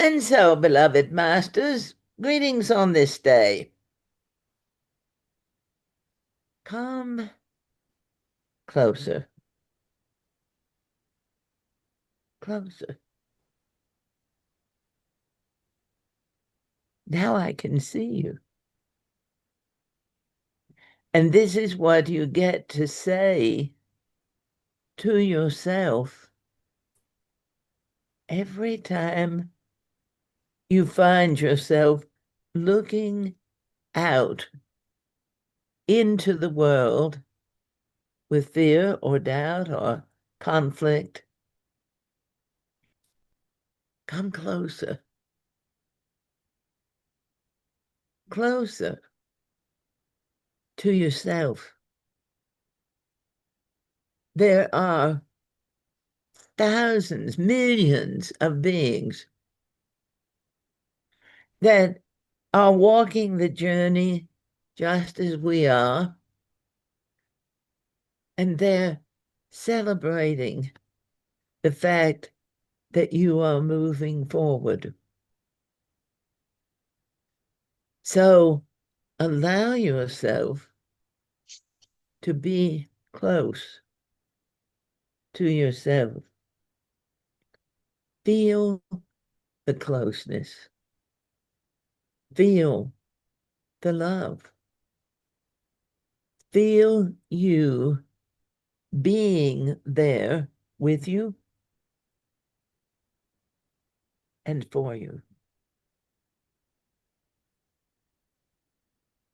And so, beloved masters, greetings on this day. Come closer, closer. Now I can see you. And this is what you get to say to yourself every time you find yourself looking out into the world with fear or doubt or conflict. Come closer, closer to yourself. There are thousands, millions of beings that are walking the journey just as we are, and they're celebrating the fact that you are moving forward. So allow yourself to be close to yourself. Feel the closeness. Feel the love. Feel you being there with you and for you.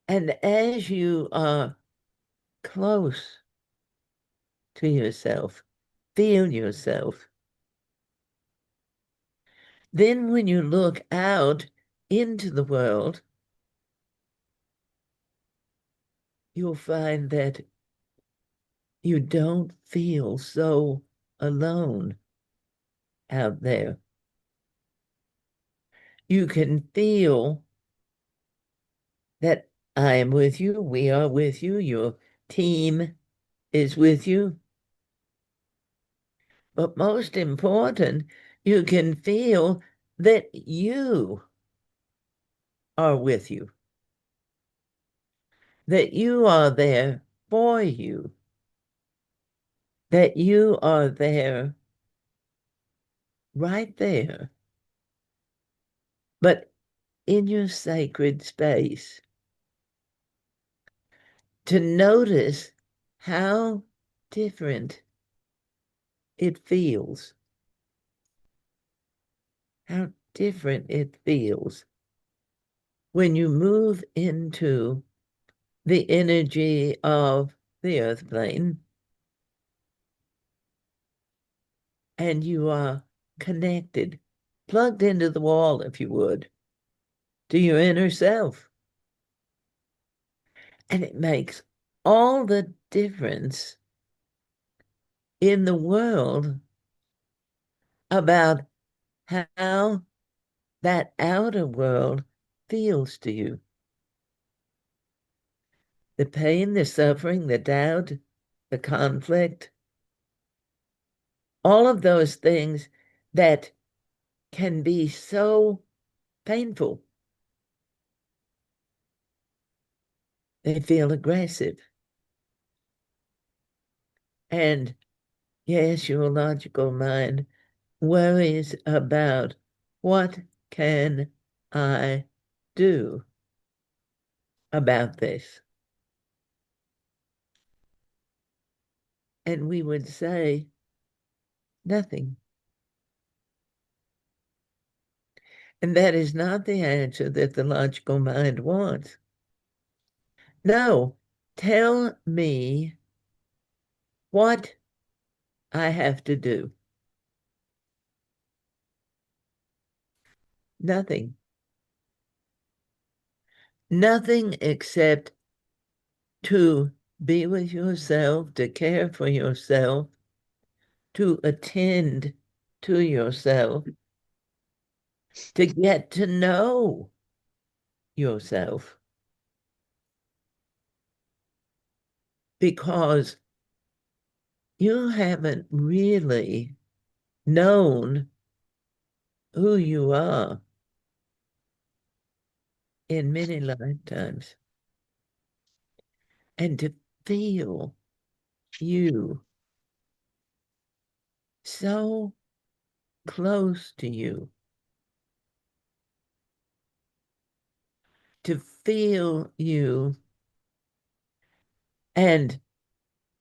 And as you are close to yourself, feel yourself. Then when you look out into the world, you'll find that you don't feel so alone out there. You can feel that I am with you, we are with you, your team is with you. But most important, you can feel that you are with you, that you are there for you, that you are there, right there, but in your sacred space. To notice how different it feels, how different it feels when you move into the energy of the earth plane and you are connected, plugged into the wall, if you would, to your inner self. And it makes all the difference in the world about how that outer world feels to you. The pain, the suffering, the doubt, the conflict, all of those things that can be so painful. They feel aggressive. And yes, your logical mind worries about what can I do about this? And we would say nothing. And that is not the answer that the logical mind wants. No, tell me what I have to do. Nothing. Nothing except to be with yourself, to care for yourself, to attend to yourself, to get to know yourself. Because you haven't really known who you are in many lifetimes and to feel you so close to you, to feel you and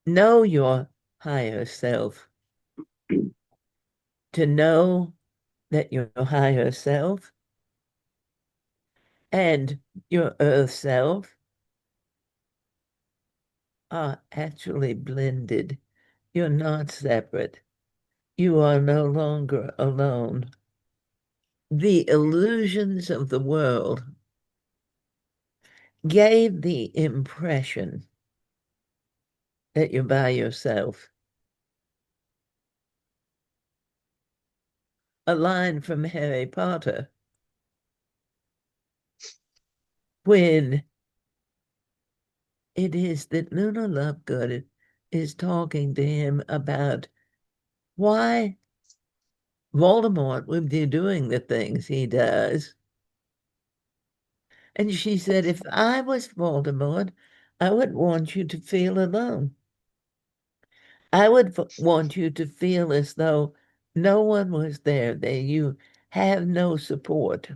know your higher self, to know that your higher self and your earth self are actually blended. You're not separate. You are no longer alone. The illusions of the world gave the impression that you're by yourself. A line from Harry Potter when it is that Luna Lovegood is talking to him about why Voldemort would be doing the things he does. And she said, if I was Voldemort, I would want you to feel alone. I would want you to feel as though no one was there, that you have no support.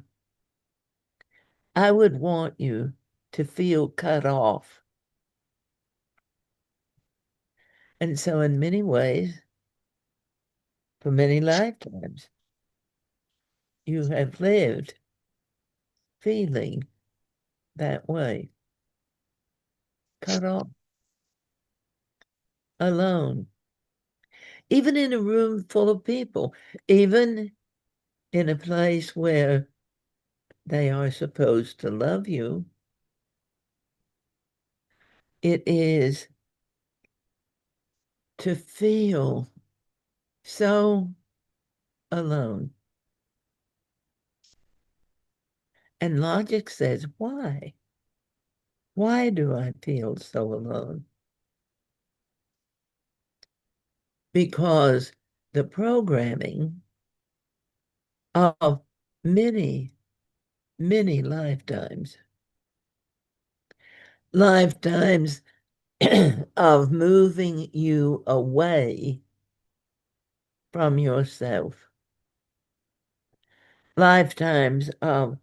I would want you to feel cut off. And so, in many ways, for many lifetimes, you have lived feeling that way, cut off, alone, even in a room full of people, even in a place where they are supposed to love you. It is to feel so alone. And logic says, why? Why do I feel so alone? Because the programming of many, many lifetimes, lifetimes of moving you away from yourself, lifetimes of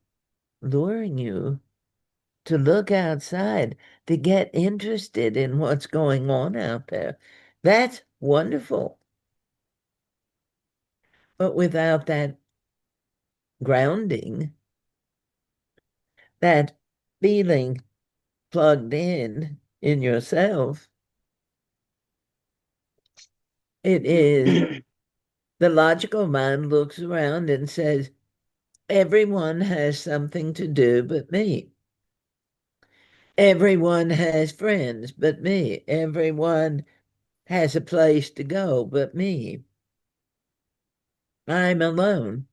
luring you to look outside, to get interested in what's going on out there. That's wonderful. But without that grounding, that feeling plugged in yourself, it is the logical mind looks around and says, everyone has something to do but me. Everyone has friends but me. Everyone has a place to go but me. I'm alone.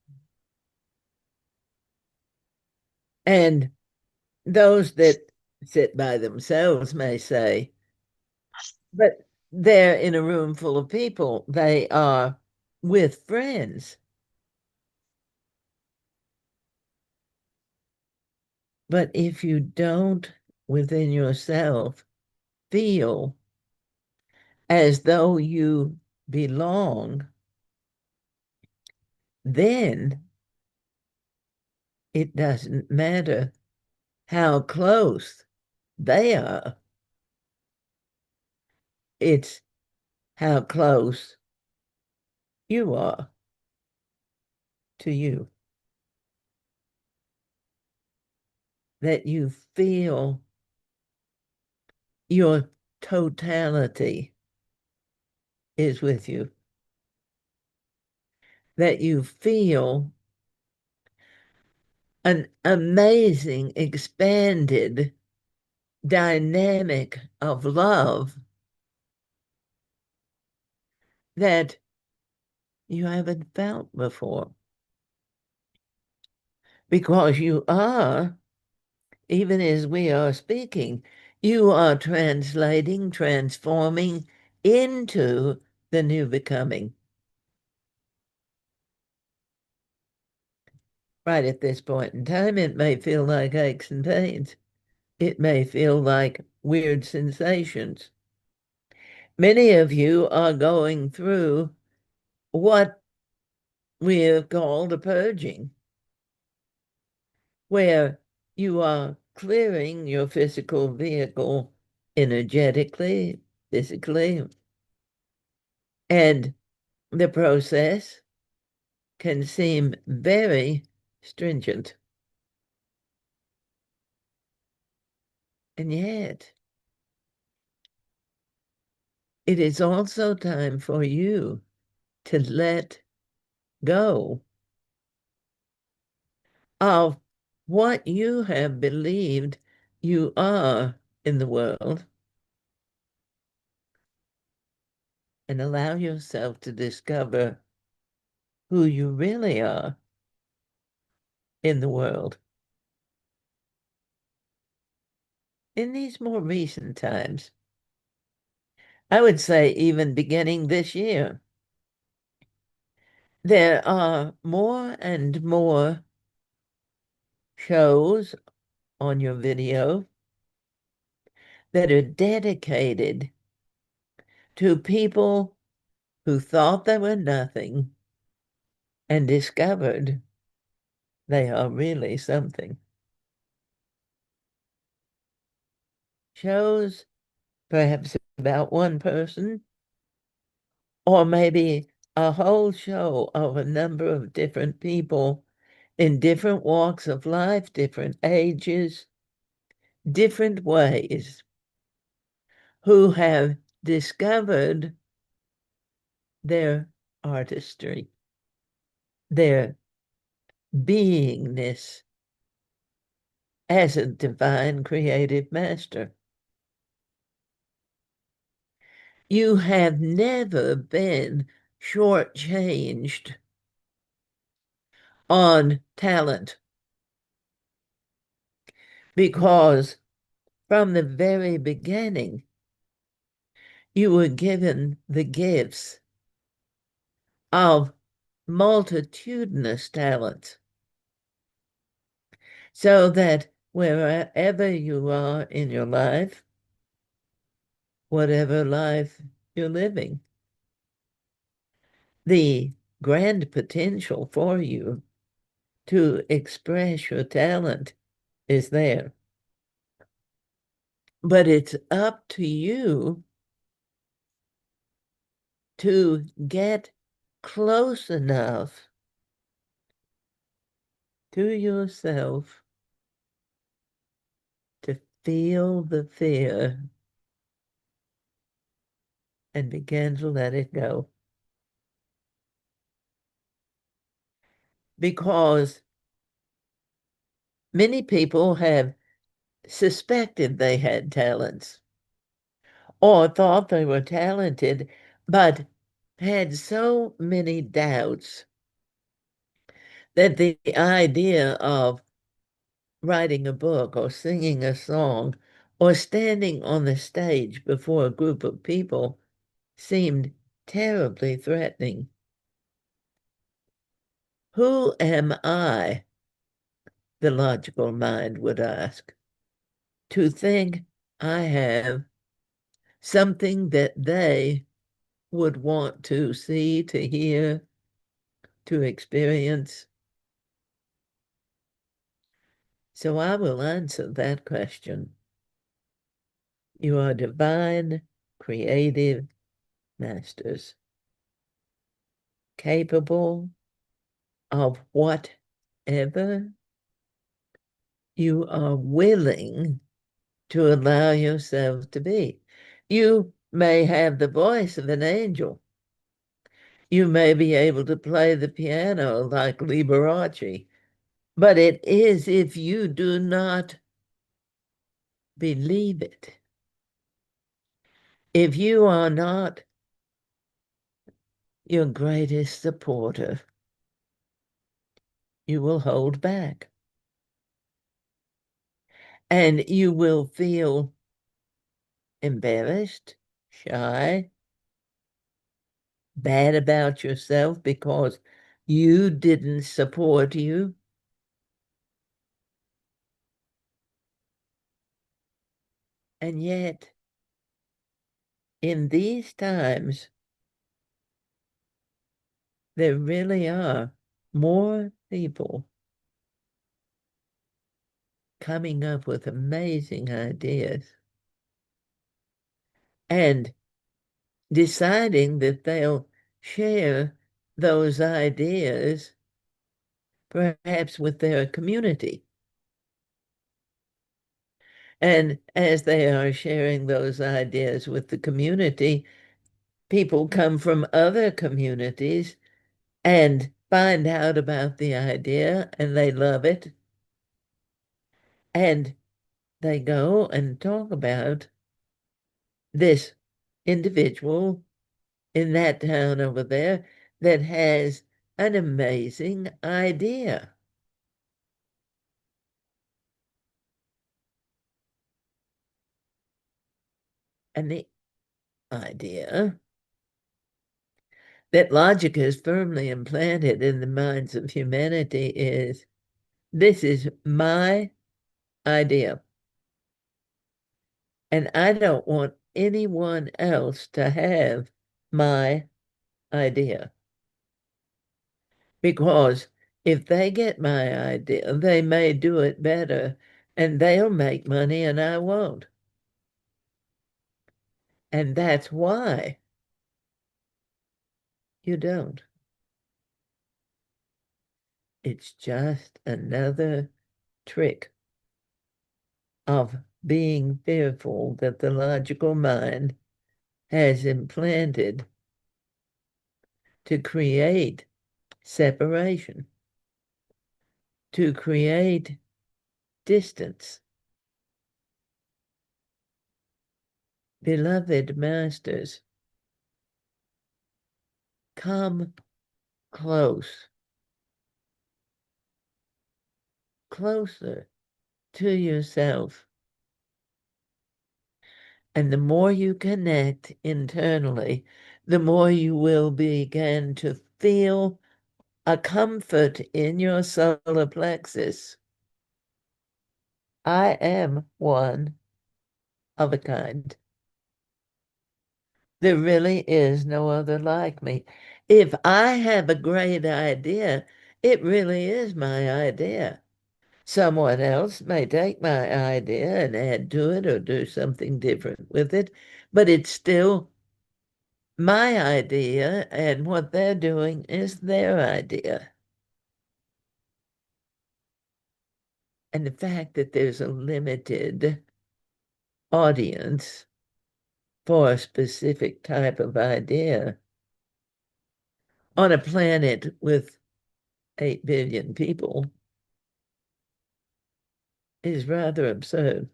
And those that sit by themselves may say, but they're in a room full of people. They are with friends. But if you don't within yourself feel as though you belong, then it doesn't matter how close they are. It's how close you are to you, that you feel your totality is with you, that you feel an amazing, expanded dynamic of love that you haven't felt before. Because you are, even as we are speaking, you are translating, transforming into the new becoming. right at this point in time, it may feel like aches and pains. It may feel like weird sensations. Many of you are going through what we have called a purging, where you are clearing your physical vehicle energetically, physically, and the process can seem very stringent. And yet, it is also time for you to let go of what you have believed you are in the world and allow yourself to discover who you really are in the world. In these more recent times, I would say even beginning this year, there are more and more shows on your video that are dedicated to people who thought they were nothing and discovered they are really something. Shows perhaps about one person, or maybe a whole show of a number of different people in different walks of life, different ages, different ways, who have discovered their artistry, their beingness as a divine creative master. You have never been shortchanged on talent because from the very beginning, you were given the gifts of multitudinous talents so that wherever you are in your life, whatever life you're living, the grand potential for you to express your talent is there. But it's up to you to get close enough to yourself to feel the fear and begin to let it go. Because many people have suspected they had talents or thought they were talented, but had so many doubts that the idea of writing a book or singing a song or standing on the stage before a group of people seemed terribly threatening. Who am I, the logical mind would ask, to think I have something that they would want to see, to hear, to experience? So I will answer that question. You are divine, creative masters, capable of whatever you are willing to allow yourself to be. You may have the voice of an angel. You may be able to play the piano like Liberace, but it is if you do not believe it. If you are not your greatest supporter, you will hold back. And you will feel embarrassed, shy, bad about yourself because you didn't support you. And yet, in these times, there really are more people coming up with amazing ideas and deciding that they'll share those ideas perhaps with their community. And as they are sharing those ideas with the community, people come from other communities and find out about the idea and they love it. And they go and talk about this individual in that town over there that has an amazing idea. And the idea that logic is firmly implanted in the minds of humanity is this is my idea. And I don't want anyone else to have my idea. Because if they get my idea, they may do it better and they'll make money and I won't. And that's why you don't. It's just another trick of being fearful that the logical mind has implanted to create separation, to create distance. Beloved masters, come close, closer to yourself. And the more you connect internally, the more you will begin to feel a comfort in your solar plexus. I am one of a kind. There really is no other like me. If I have a great idea, it really is my idea. Someone else may take my idea and add to it or do something different with it, but it's still my idea, and what they're doing is their idea. And the fact that there's a limited audience for a specific type of idea on a planet with 8 billion people is rather absurd.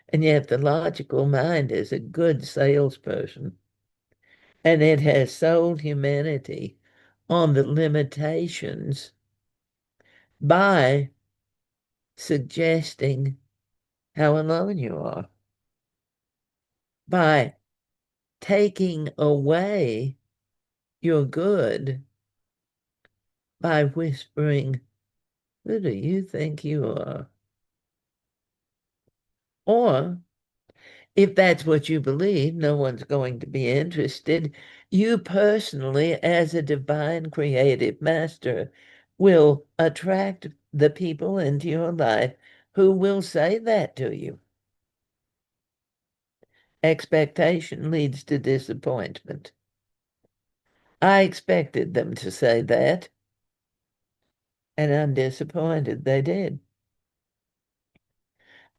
And yet the logical mind is a good salesperson, and it has sold humanity on the limitations by suggesting how alone you are, by taking away your good, by whispering, who do you think you are? Or if that's what you believe, no one's going to be interested. You personally, as a divine creative master, will attract the people into your life who will say that to you. Expectation leads to disappointment. I expected them to say that, and I'm disappointed they did.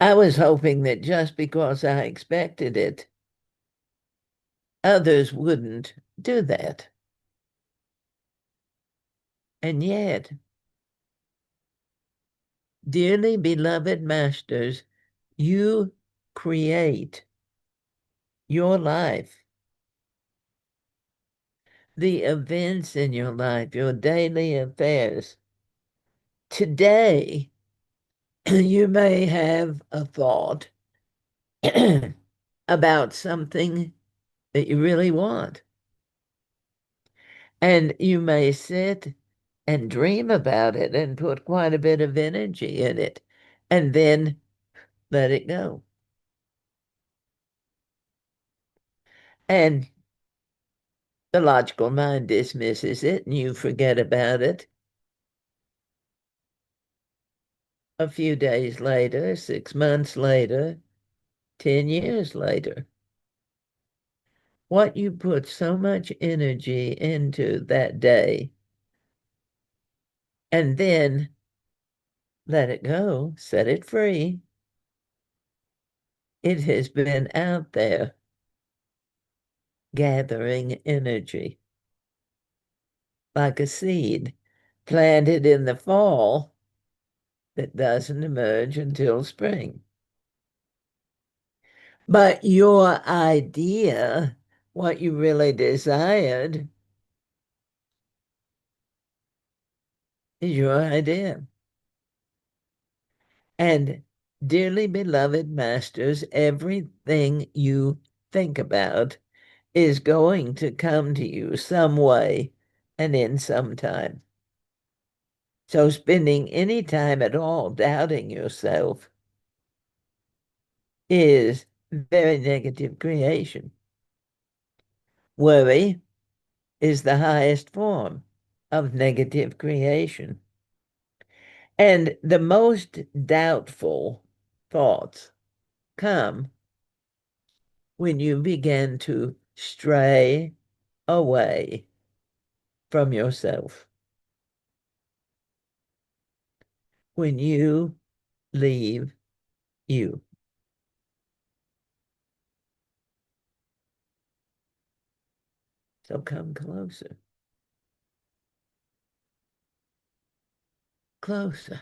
I was hoping that just because I expected it, others wouldn't do that. And yet, dearly beloved masters, you create your life, the events in your life, your daily affairs. Today, you may have a thought about something that you really want. And you may sit and dream about it and put quite a bit of energy in it and then let it go. And the logical mind dismisses it and you forget about it. A few days later, 6 months later, 10 years later, what you put so much energy into that day and then let it go, set it free. It has been out there gathering energy like a seed planted in the fall that doesn't emerge until spring. But your idea, what you really desired, is your idea. And dearly beloved masters, everything you think about is going to come to you some way and in some time. So spending any time at all doubting yourself is very negative creation. Worry is the highest form of negative creation. And the most doubtful thoughts come when you begin to stray away from yourself, when you leave you. So come closer, closer,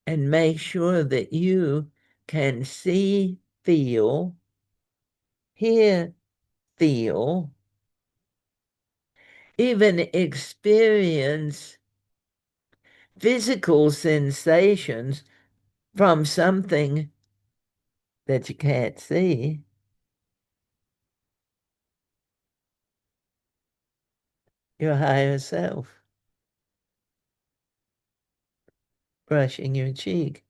and make sure that you can see, feel, hear, feel, even experience physical sensations from something that you can't see, your higher self, brushing your cheek,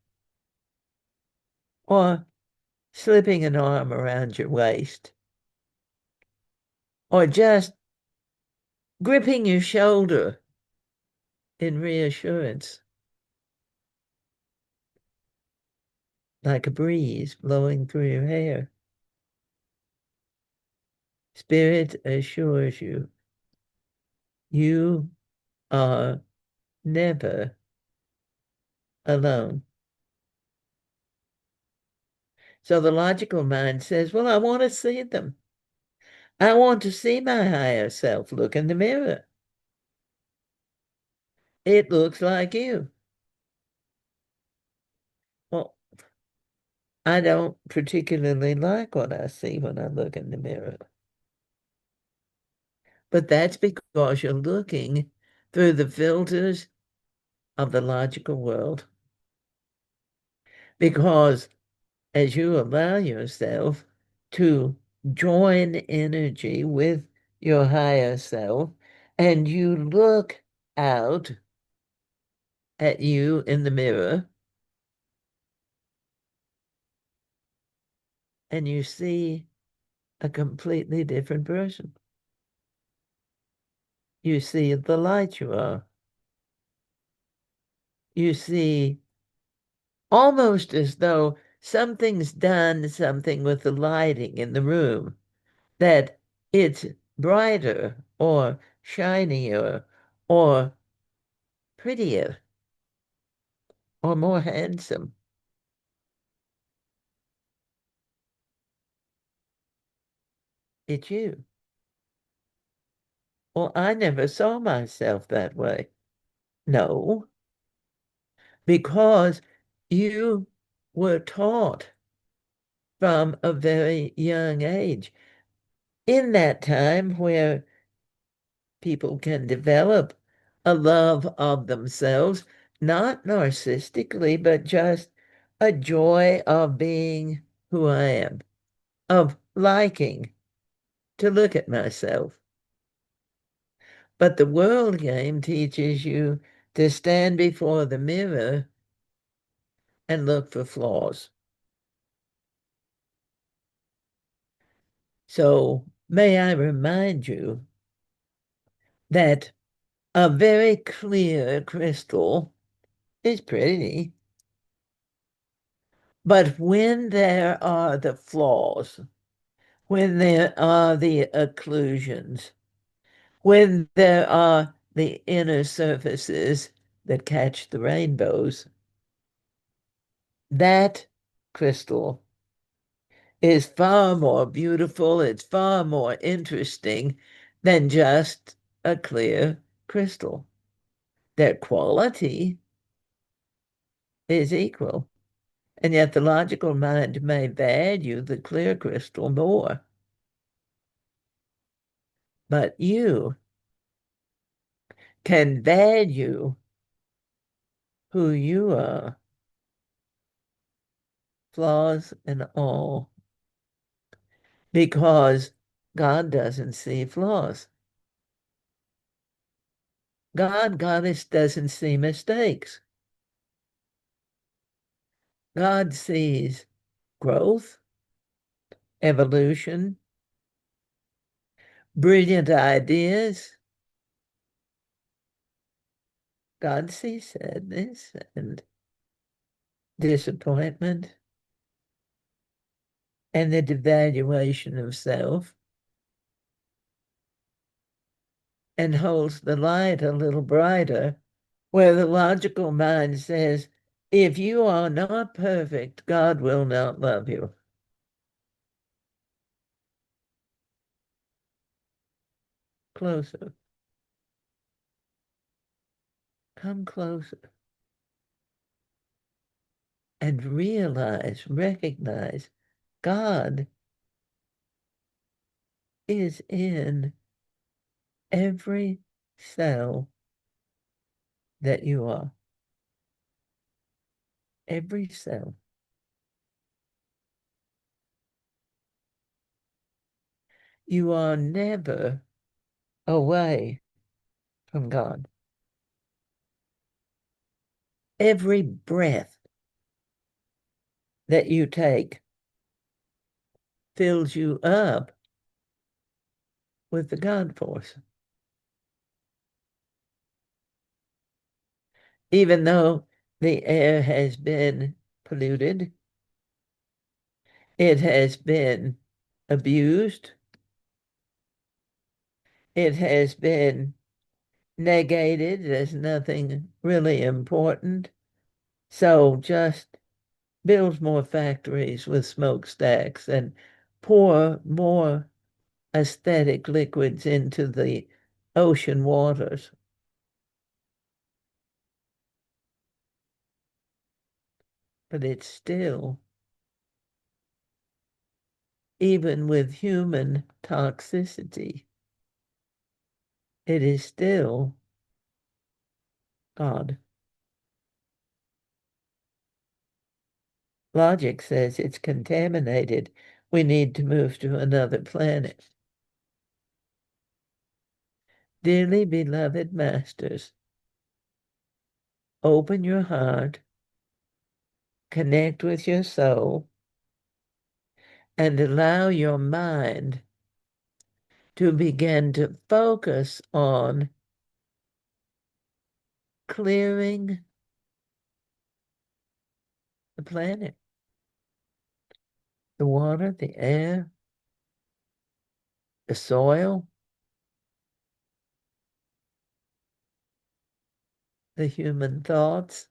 or slipping an arm around your waist, or just gripping your shoulder in reassurance, like a breeze blowing through your hair. Spirit assures you, you are never alone. So the logical mind says, well, I want to see them. I want to see my higher self. Look in the mirror. It looks like you. Well, I don't particularly like what I see when I look in the mirror. But that's because you're looking through the filters of the logical world. Because as you allow yourself to join energy with your higher self and you look out at you in the mirror and you see a completely different person. You see the light you are. You see almost as though something's done something with the lighting in the room, that it's brighter or shinier or prettier or more handsome. It's you. Well, I never saw myself that way. No, because you were taught from a very young age. In that time where people can develop a love of themselves, not narcissistically, but just a joy of being who I am, of liking to look at myself. But the world game teaches you to stand before the mirror and look for flaws. So may I remind you that a very clear crystal is pretty, but when there are the flaws, when there are the occlusions, when there are the inner surfaces that catch the rainbows, that crystal is far more beautiful, it's far more interesting than just a clear crystal. Their quality is equal, and yet the logical mind may value the clear crystal more. But you can value who you are, flaws and all, because God doesn't see flaws. Goddess doesn't see mistakes. God sees growth, evolution, brilliant ideas. God sees sadness and disappointment and the devaluation of self, and holds the light a little brighter, where the logical mind says, if you are not perfect, God will not love you. Closer. Come closer. And recognize God is in every cell that you are. Every cell. You are never away from God. Every breath that you take fills you up with the God force. Even though the air has been polluted, it has been abused, it has been negated as nothing really important. So just build more factories with smokestacks and pour more aesthetic liquids into the ocean waters. But it's still, even with human toxicity, it is still God. Logic says it's contaminated. We need to move to another planet. Dearly beloved masters, open your heart, connect with your soul, and allow your mind to begin to focus on clearing the planet, the water, the air, the soil, the human thoughts.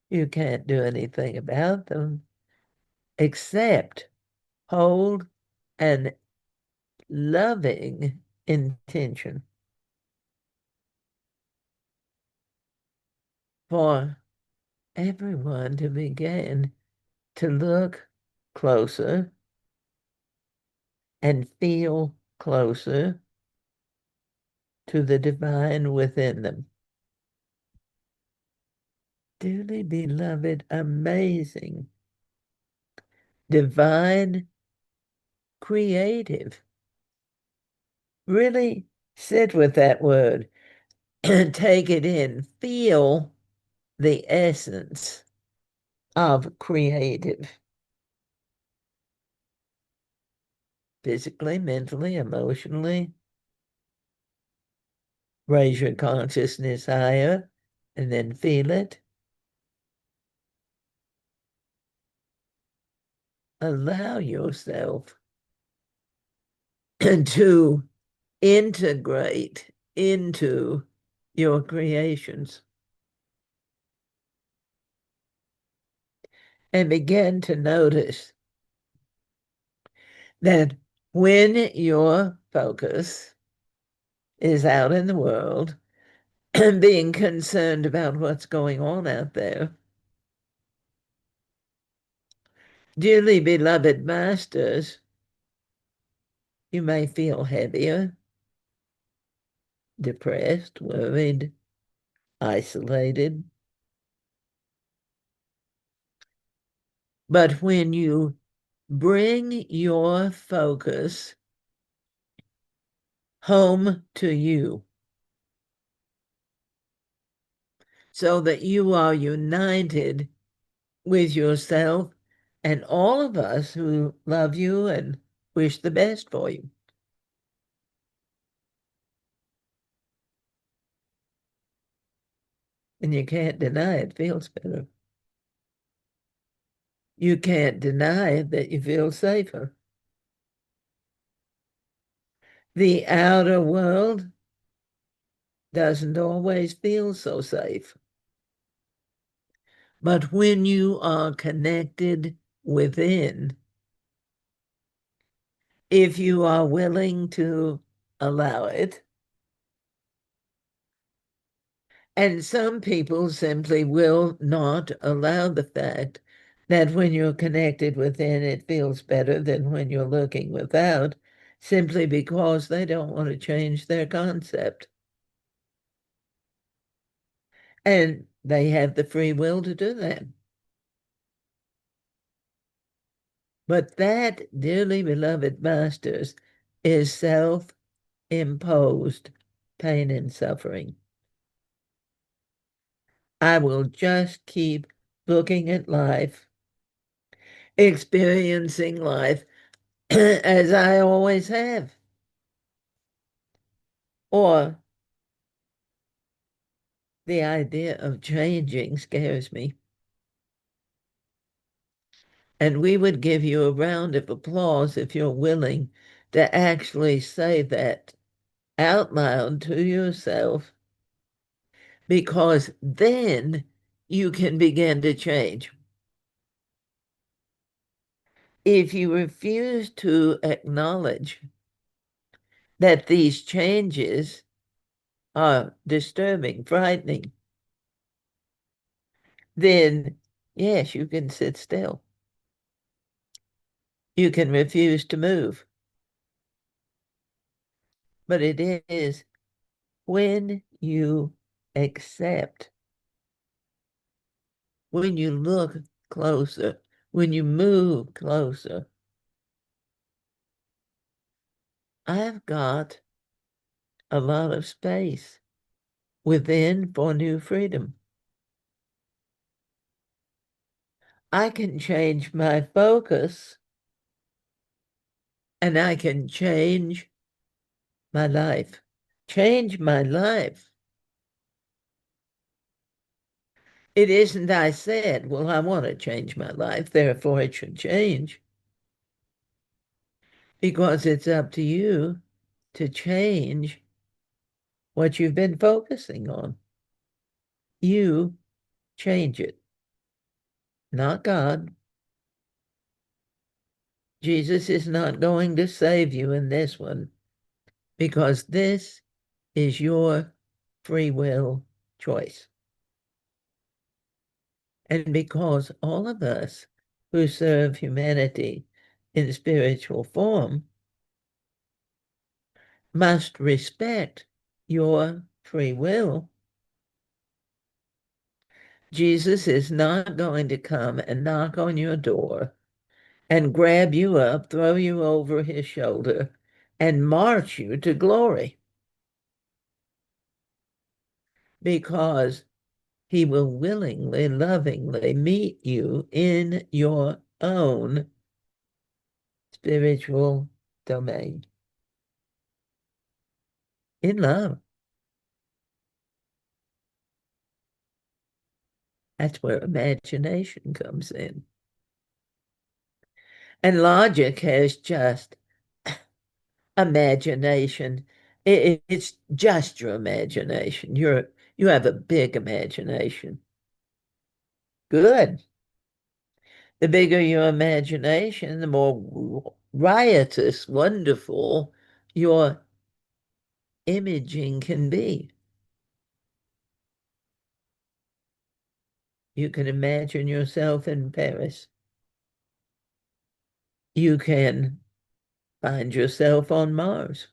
You can't do anything about them except hold an loving intention for everyone to begin to look closer and feel closer to the divine within them. Dearly beloved, amazing, divine, creative. Really sit with that word and take it in. Feel the essence of creative. physically, mentally, emotionally. Raise your consciousness higher and then feel it. Allow yourself to integrate into your creations and begin to notice that when your focus is out in the world and being concerned about what's going on out there, dearly beloved masters, you may feel heavier, depressed, worried, isolated. But when you bring your focus home to you so that you are united with yourself and all of us who love you and wish the best for you. And you can't deny it feels better. You can't deny that you feel safer. The outer world doesn't always feel so safe. But when you are connected within, if you are willing to allow it, and some people simply will not allow the fact that when you're connected within, it feels better than when you're looking without, simply because they don't want to change their concept. And they have the free will to do that. But that, dearly beloved masters, is self-imposed pain and suffering. I will just keep looking at life, experiencing life as I always have. Or the idea of changing scares me. And we would give you a round of applause if you're willing to actually say that out loud to yourself, because then you can begin to change. If you refuse to acknowledge that these changes are disturbing, frightening, then yes, you can sit still. You can refuse to move. But it is when you accept, when you look closer, when you move closer, I've got a lot of space within for new freedom. I can change my focus and I can change my life. Change my life. It isn't I said, well, I want to change my life, therefore it should change. Because it's up to you to change what you've been focusing on. You change it, not God. Jesus is not going to save you in this one because this is your free will choice. And because all of us who serve humanity in spiritual form must respect your free will, Jesus is not going to come and knock on your door and grab you up, throw you over his shoulder, and march you to glory. Because he will willingly, lovingly meet you in your own spiritual domain. In love. That's where imagination comes in. And logic has just imagination. It's just your imagination. You have a big imagination. Good. The bigger your imagination, the more riotous, wonderful your imaging can be. You can imagine yourself in Paris. You can find yourself on Mars.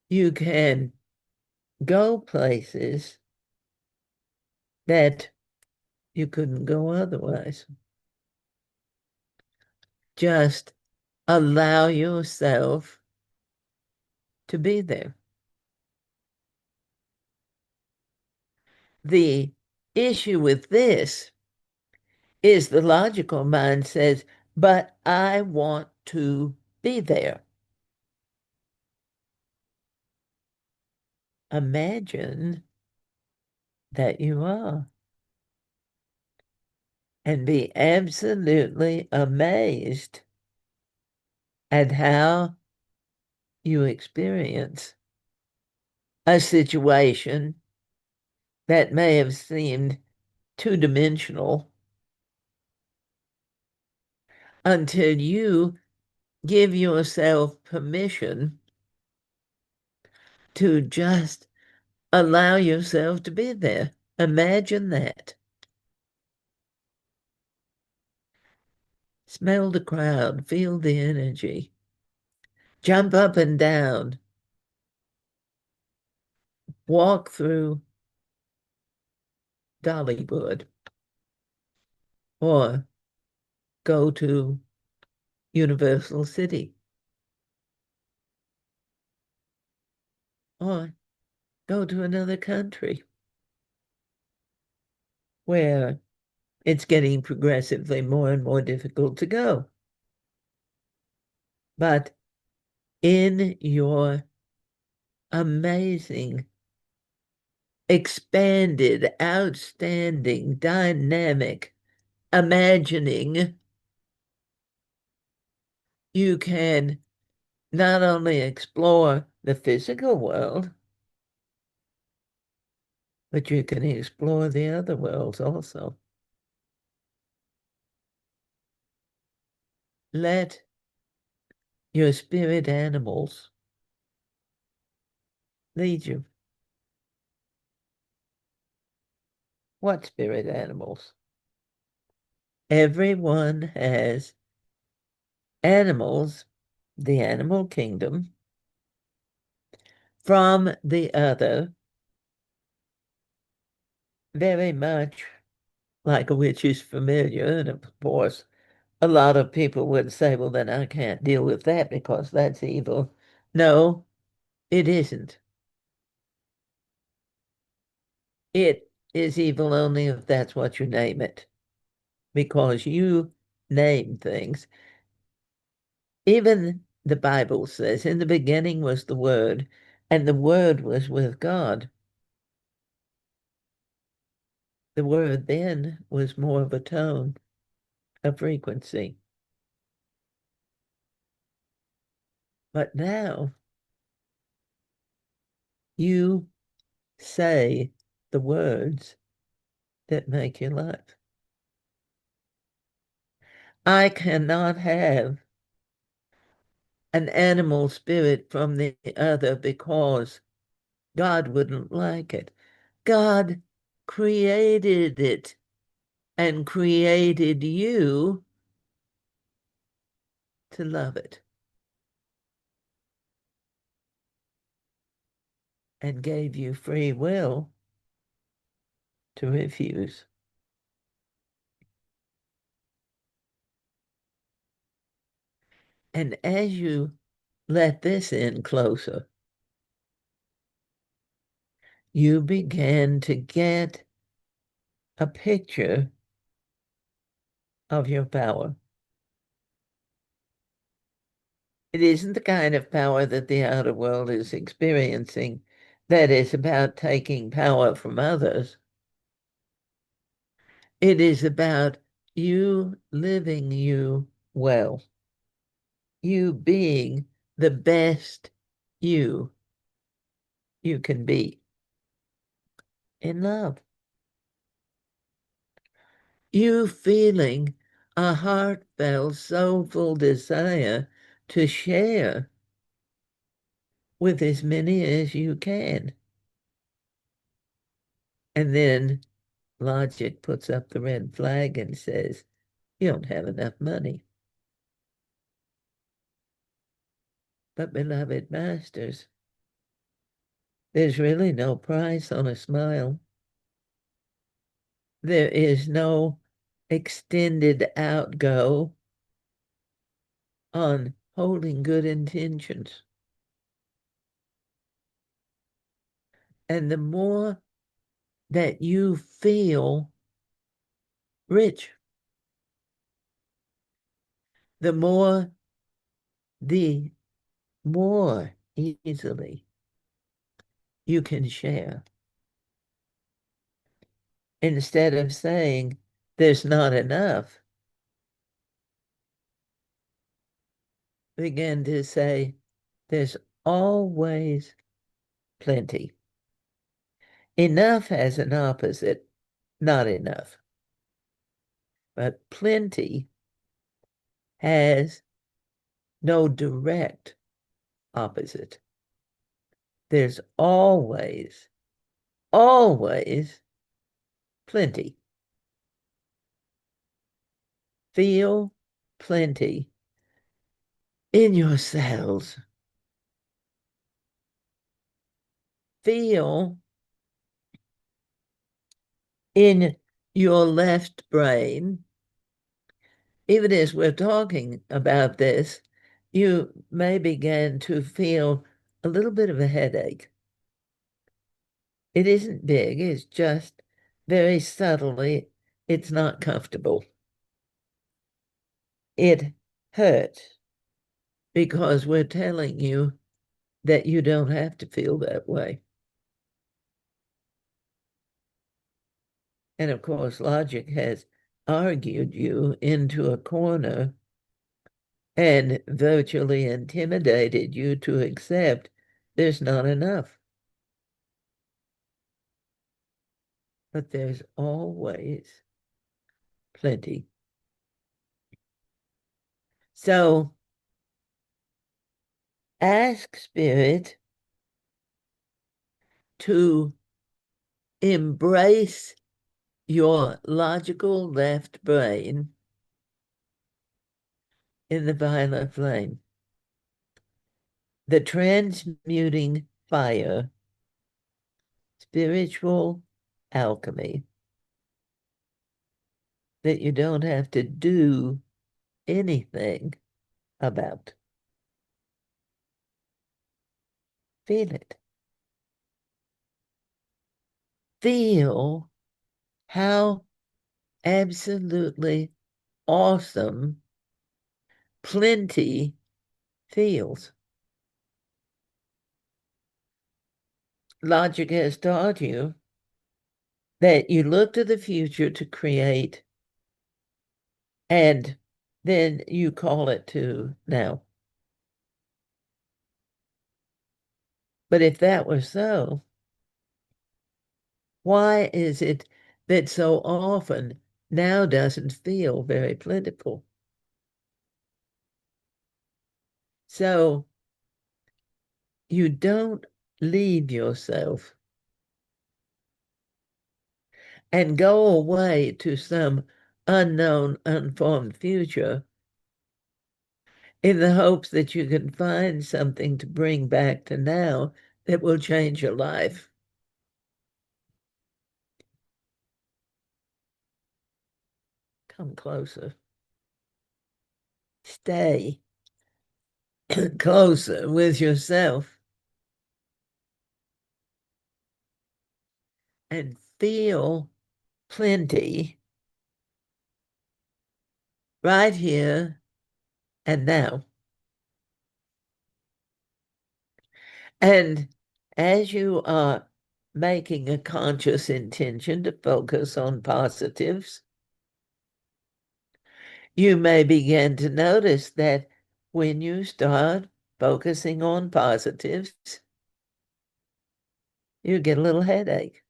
You can go places that you couldn't go otherwise. Just allow yourself to be there. The issue with this is the logical mind says, but I want to be there. Imagine that you are and be absolutely amazed at how you experience a situation that may have seemed two-dimensional until you give yourself permission to just allow yourself to be there. Imagine that. Smell the crowd, feel the energy, jump up and down, walk through Dollywood, or go to Universal City, or go to another country where it's getting progressively more and more difficult to go. But in your amazing, expanded, outstanding, dynamic imagining, you can not only explore the physical world, but you can explore the other worlds also. Let your spirit animals lead you. What spirit animals? Everyone has animals, the animal kingdom, from the other, very much like a witch is familiar. And of course, a lot of people would say, well, then I can't deal with that because that's evil. No, it isn't. It is evil only if that's what you name it, because you name things. Even the Bible says, in the beginning was the Word, and the Word was with God. The Word then was more of a tone, a frequency. But now you say the words that make your life. I cannot have an animal spirit from the other because God wouldn't like it. God created it and created you to love it and gave you free will to refuse. And as you let this in closer, you begin to get a picture of your power. It isn't the kind of power that the outer world is experiencing that is about taking power from others. It is about you living you well, you being the best you you can be in love. You feeling a heartfelt, soulful desire to share with as many as you can. And then logic puts up the red flag and says, you don't have enough money. But beloved masters, there's really no price on a smile. There is no extended outgo on holding good intentions. And the more that you feel rich, the the more easily you can share. Instead of saying there's not enough, begin to say there's always plenty. Enough has an opposite, not enough. But plenty has no direct opposite. There's always plenty. Feel plenty in your cells. Feel in your left brain. Even as we're talking about this, you may begin to feel a little bit of a headache. It isn't big, it's just very subtly, it's not comfortable. It hurts because we're telling you that you don't have to feel that way. And of course, logic has argued you into a corner and virtually intimidated you to accept there's not enough. But there's always plenty. So ask Spirit to embrace your logical left brain in the violet flame, the transmuting fire, spiritual alchemy that you don't have to do anything about. Feel it. Feel how absolutely awesome plenty feels. Logic has taught you that you look to the future to create, and then you call it to now. But if that were so, why is it that so often now doesn't feel very plentiful? So you don't leave yourself and go away to some unknown, unformed future in the hopes that you can find something to bring back to now that will change your life. Come closer. Stay closer with yourself and feel plenty right here and now. And as you are making a conscious intention to focus on positives, you may begin to notice that when you start focusing on positives, you get a little headache,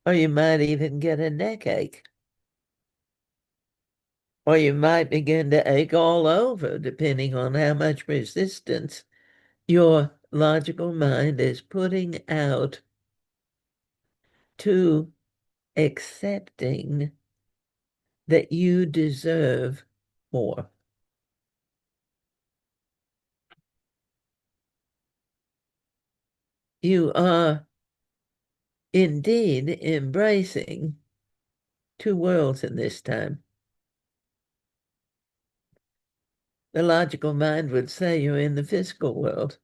or you might even get a neck ache, or you might begin to ache all over, depending on how much resistance your logical mind is putting out to accepting that you deserve more. You are indeed embracing two worlds in this time. The logical mind would say you're in the physical world,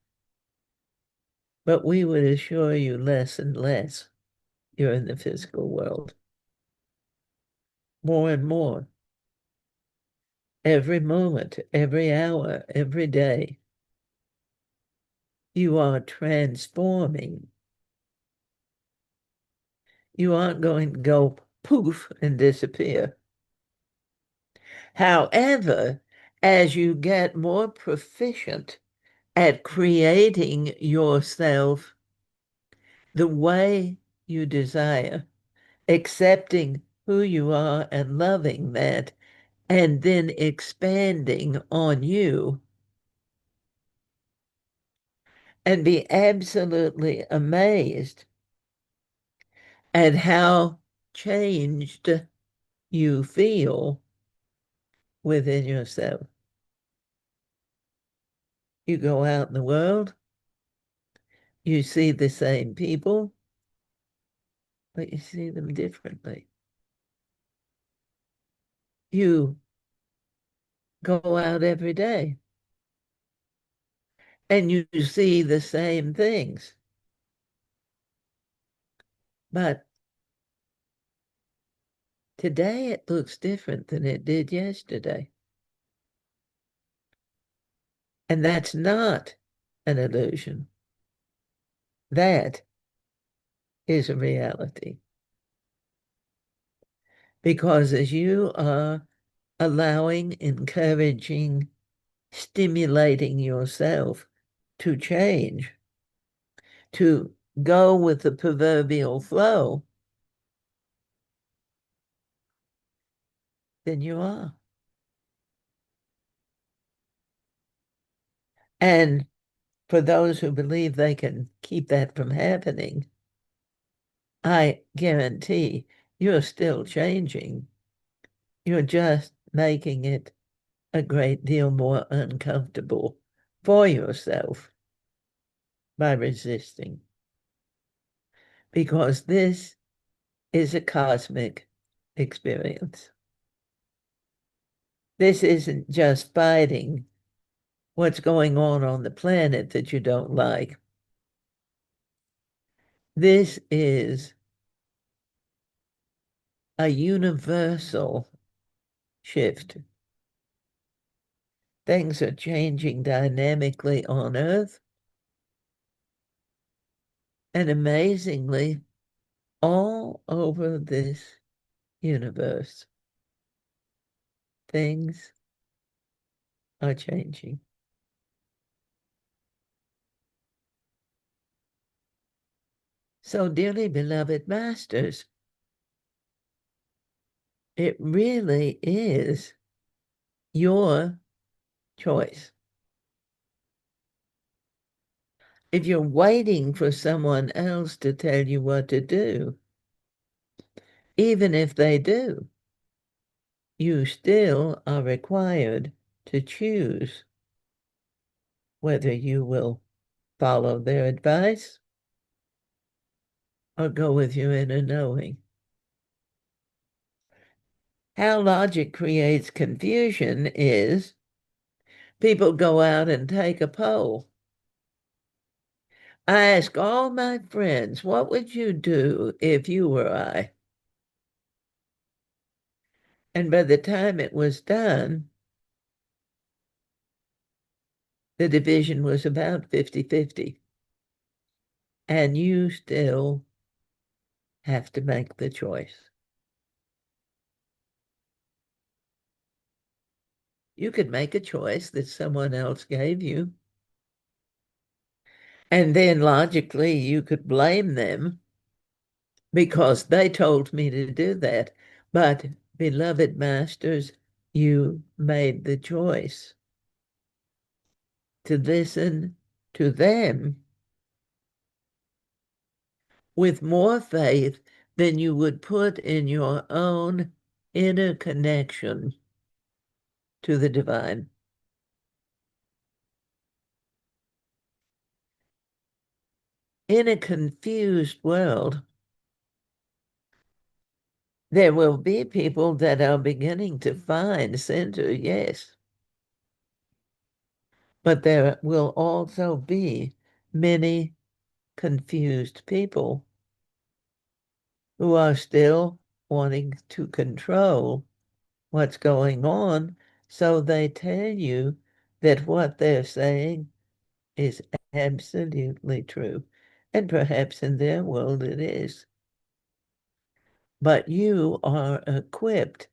but we would assure you less and less you're in the physical world. More and more, every moment, every hour, every day, you are transforming. You aren't going to go poof and disappear. However, as you get more proficient at creating yourself the way you desire, accepting who you are and loving that, and then expanding on you, and be absolutely amazed at how changed you feel within yourself. You go out in the world, you see the same people, but you see them differently. You go out every day and you see the same things, but today it looks different than it did yesterday. And that's not an illusion. That is a reality. Because as you are allowing, encouraging, stimulating yourself to change, to go with the proverbial flow, then you are. And for those who believe they can keep that from happening, I guarantee you're still changing. You're just making it a great deal more uncomfortable for yourself by resisting. Because this is a cosmic experience. This isn't just fighting what's going on the planet that you don't like. This is a universal shift. Things are changing dynamically on Earth, and amazingly, all over this universe, things are changing. So, dearly beloved masters, it really is your choice. If you're waiting for someone else to tell you what to do, even if they do, you still are required to choose whether you will follow their advice or go with your inner knowing. How logic creates confusion is people go out and take a poll. I ask all my friends, what would you do if you were I? And by the time it was done, the division was about 50-50, and you still have to make the choice. You could make a choice that someone else gave you, and then logically you could blame them because they told me to do that. But, beloved masters, you made the choice to listen to them with more faith than you would put in your own inner connection to the divine. In a confused world, there will be people that are beginning to find center, yes. But there will also be many confused people who are still wanting to control what's going on. So they tell you that what they're saying is absolutely true. And perhaps in their world it is. But you are equipped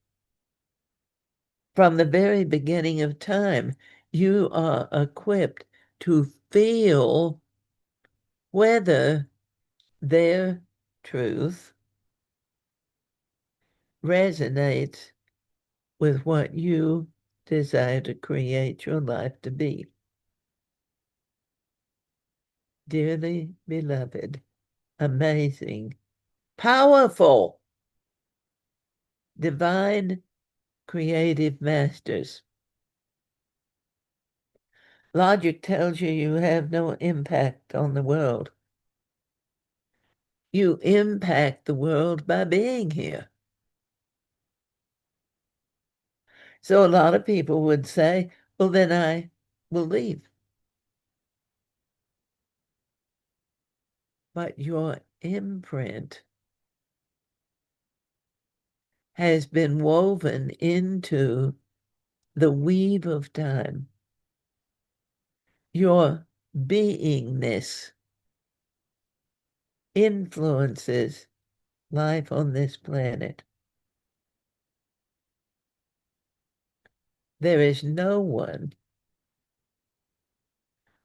from the very beginning of time. You are equipped to feel whether their truth resonates with what you desire to create your life to be. Dearly beloved, amazing, powerful, divine, creative masters. Logic tells you you have no impact on the world. You impact the world by being here. So a lot of people would say, well, then I will leave. But your imprint has been woven into the weave of time. Your beingness influences life on this planet. There is no one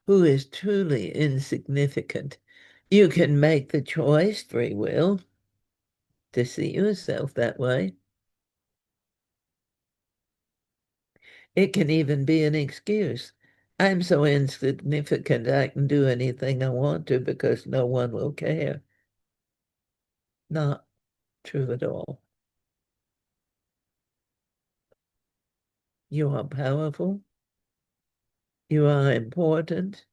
who is truly insignificant. You can make the choice, free will, to see yourself that way. It can even be an excuse. I'm so insignificant, I can do anything I want to because no one will care. Not true at all. You are powerful. You are important.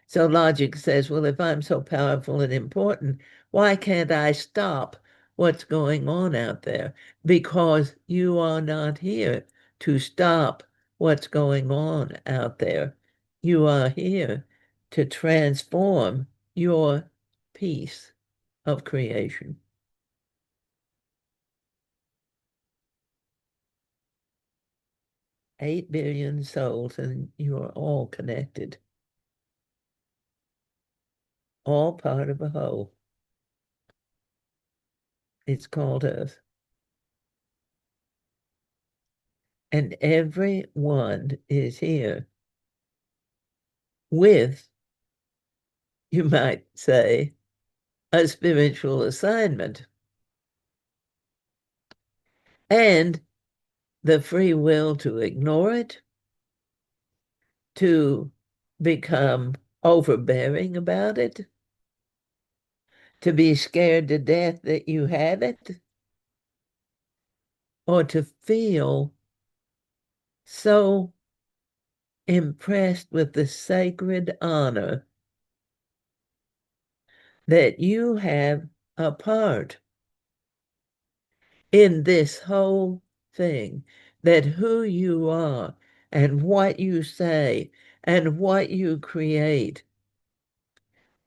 So logic says, well, if I'm so powerful and important, why can't I stop what's going on out there? Because you are not here to stop what's going on out there. You are here to transform your piece of creation. 8 billion souls, and you are all connected, all part of a whole. It's called Earth. And everyone is here with, you might say, a spiritual assignment and the free will to ignore it, to become overbearing about it, to be scared to death that you have it, or to feel so impressed with the sacred honor that you have a part in this whole thing, that who you are and what you say and what you create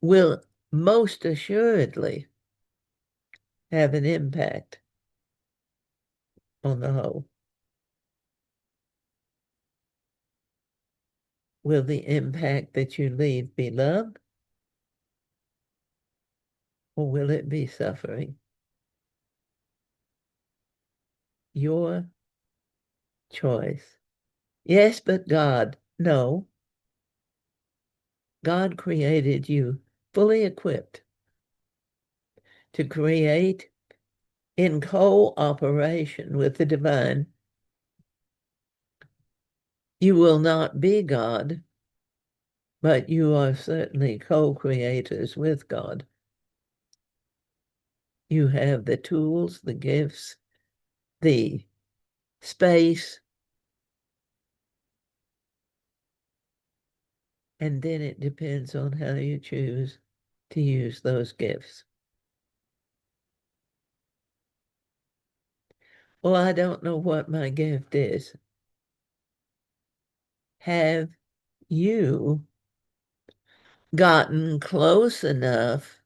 will most assuredly have an impact on the whole. Will the impact that you leave be love, or will it be suffering? Your choice. Yes, but God. No, God created you fully equipped to create in cooperation with the divine. You will not be God, but you are certainly co-creators with God. You have the tools, the gifts, the space, and then it depends on how you choose to use those gifts. Well, I don't know what my gift is. Have you gotten close enough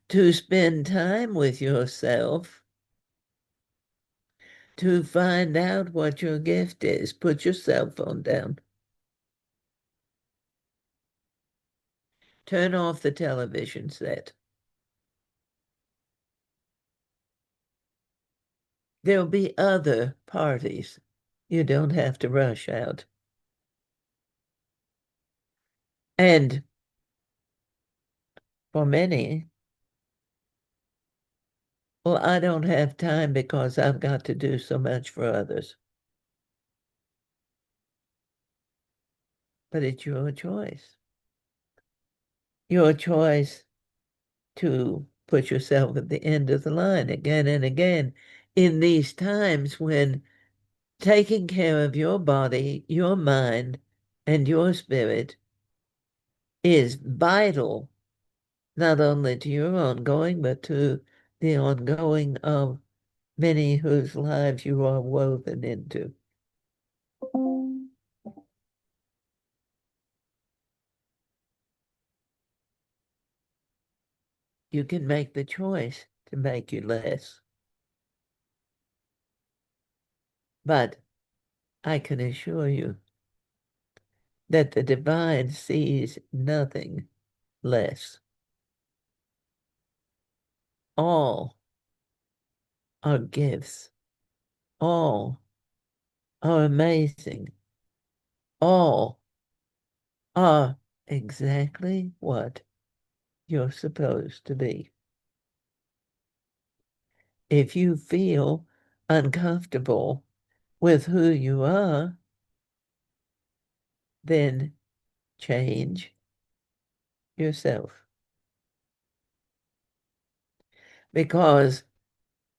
to spend time with yourself to find out what your gift is? Put your cell phone down. Turn off the television set. There'll be other parties. You don't have to rush out. And for many, well, I don't have time because I've got to do so much for others. But it's your choice. Your choice to put yourself at the end of the line again and again in these times when taking care of your body, your mind, and your spirit is vital, not only to your ongoing, but to the ongoing of many whose lives you are woven into. You can make the choice to make you less. But I can assure you that the divine sees nothing less. All are gifts. All are amazing. All are exactly what you're supposed to be. If you feel uncomfortable with who you are, then change yourself. Because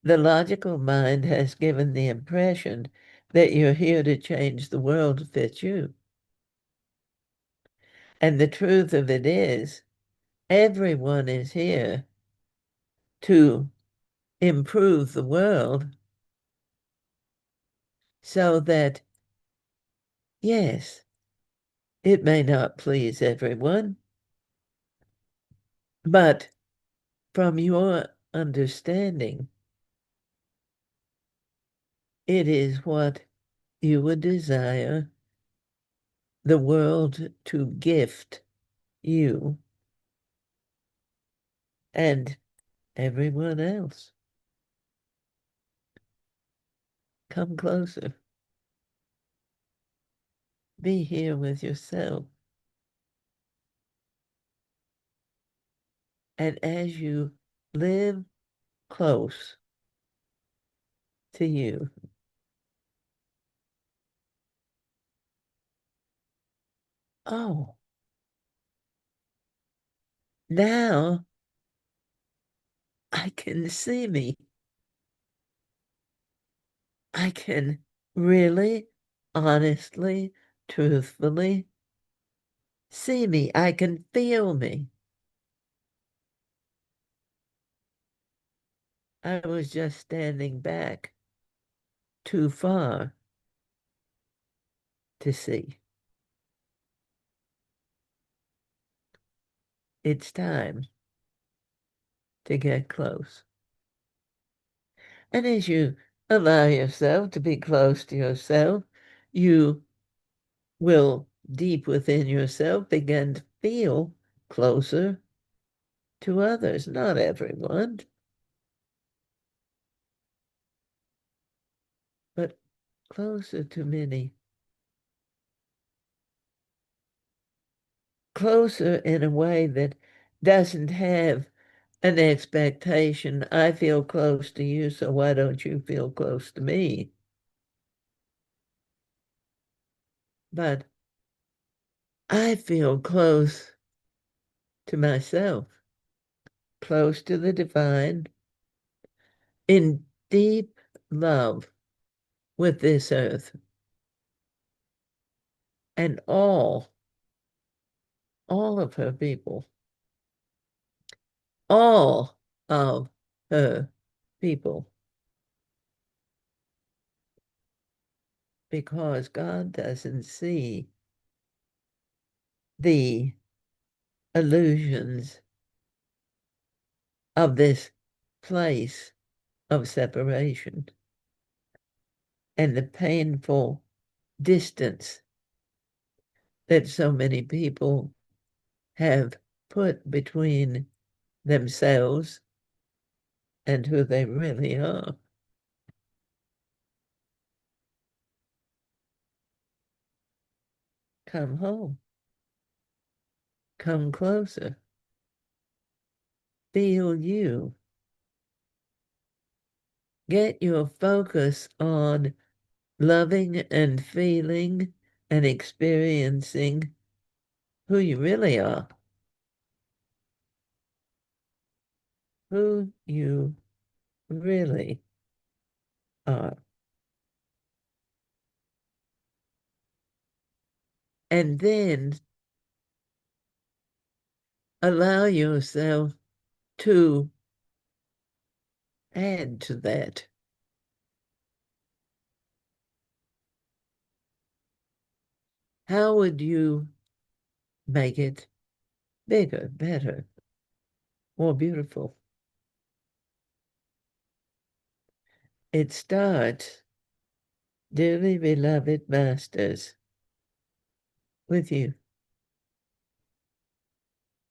the logical mind has given the impression that you're here to change the world to fit you. And the truth of it is, everyone is here to improve the world so that, yes, it may not please everyone, but from your understanding, it is what you would desire the world to gift you and everyone else. Come closer. Be here with yourself. And as you live close to you, oh, now I can see me. I can really, honestly, truthfully see me. I can feel me. I was just standing back too far to see. It's time to get close. And as you allow yourself to be close to yourself, you will deep within yourself, begin to feel closer to others. Not everyone, but closer to many. Closer in a way that doesn't have an expectation. I feel close to you, so why don't you feel close to me? But I feel close to myself, close to the divine, in deep love with this earth and all of her people, all of her people, because God doesn't see the illusions of this place of separation and the painful distance that so many people have put between themselves and who they really are. Come home, come closer, feel you. Get your focus on loving and feeling and experiencing who you really are, who you really are. And then allow yourself to add to that. How would you make it bigger, better, more beautiful? It starts, dearly beloved masters, with you,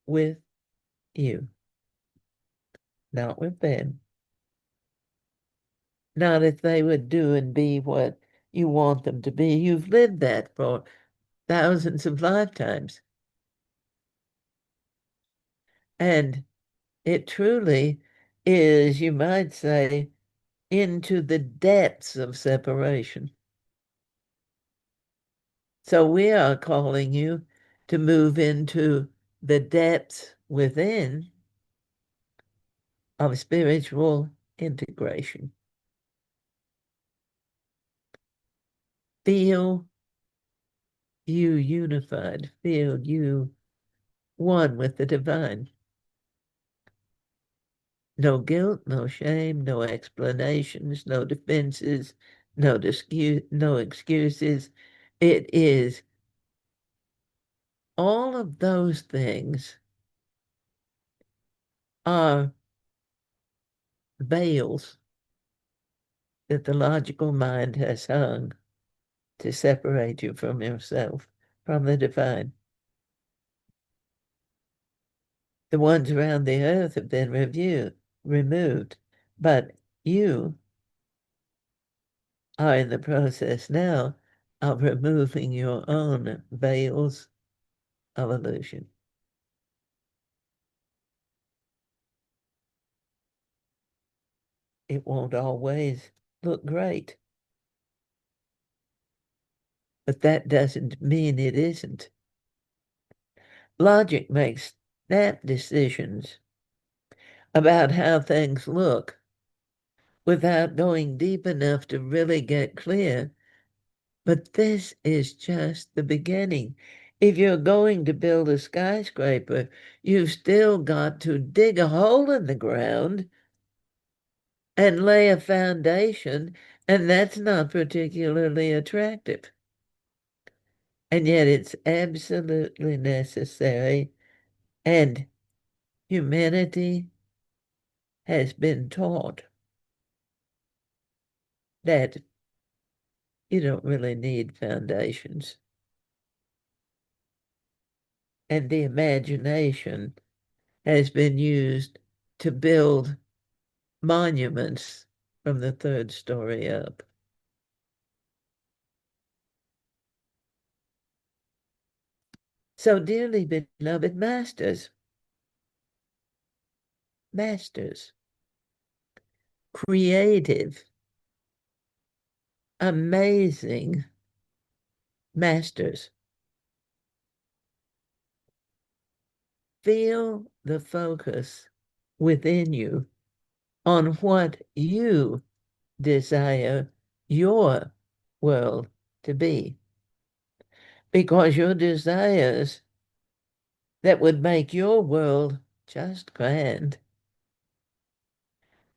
with you, not with them. Not if they would do and be what you want them to be. You've lived that for thousands of lifetimes. And it truly is, you might say, into the depths of separation. So we are calling you to move into the depths within of spiritual integration. Feel you unified, feel you one with the divine. No guilt, no shame, no explanations, no defenses, no excuses. It is all of those things are veils that the logical mind has hung to separate you from yourself, from the divine. The ones around the earth have been removed, but you are in the process now of removing your own veils of illusion. It won't always look great, but that doesn't mean it isn't. Logic makes snap decisions about how things look without going deep enough to really get clear. But this is just the beginning. If you're going to build a skyscraper, you've still got to dig a hole in the ground and lay a foundation, and that's not particularly attractive. And yet it's absolutely necessary, and humanity has been taught that you don't really need foundations. and the imagination has been used to build monuments from the third story up. So, dearly beloved masters, creative, amazing masters, feel the focus within you on what you desire your world to be. Because your desires that would make your world just grand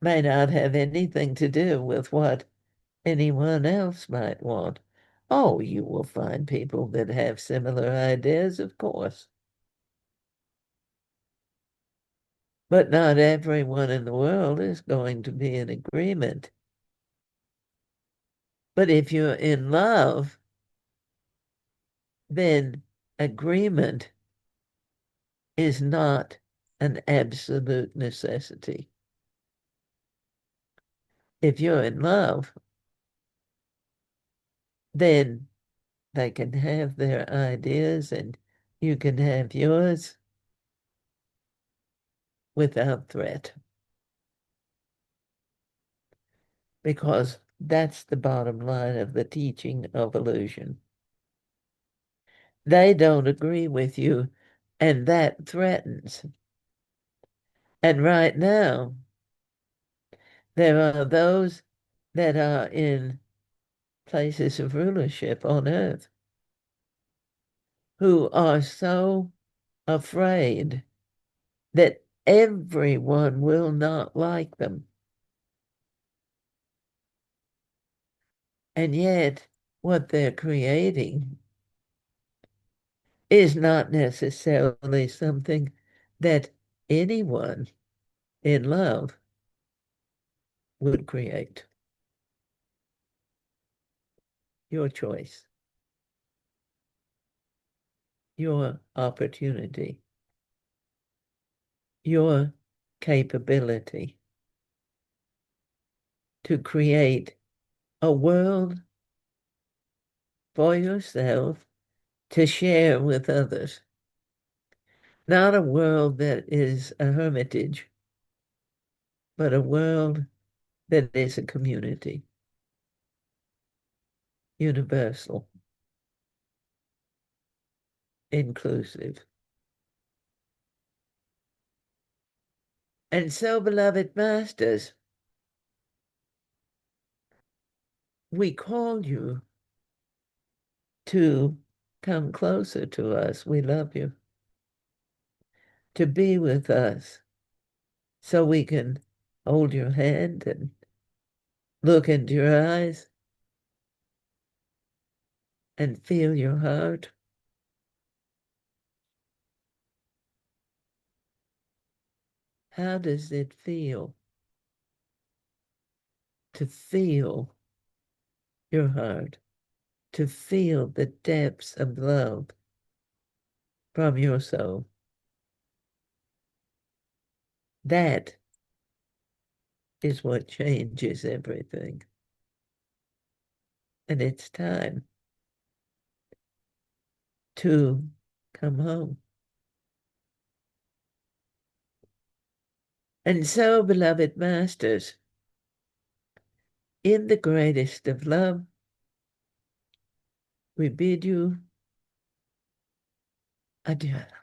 may not have anything to do with what anyone else might want. Oh, you will find people that have similar ideas, of course. But not everyone in the world is going to be in agreement. But if you're in love, then agreement is not an absolute necessity. If you're in love, then they can have their ideas and you can have yours without threat. Because that's the bottom line of the teaching of illusion. They don't agree with you, and that threatens. And right now, there are those that are in places of rulership on earth who are so afraid that everyone will not like them. And yet, what they're creating is not necessarily something that anyone in love would create. Your choice, your opportunity, your capability to create a world for yourself to share with others. Not a world that is a hermitage, but a world that is a community, universal, inclusive. And so, beloved masters, we call you to come closer to us. We love you. To be with us so we can hold your hand and look into your eyes and feel your heart. How does it feel to feel your heart, to feel the depths of love from your soul? That is what changes everything. And it's time to come home. And so, beloved masters, in the greatest of love, we bid you adieu.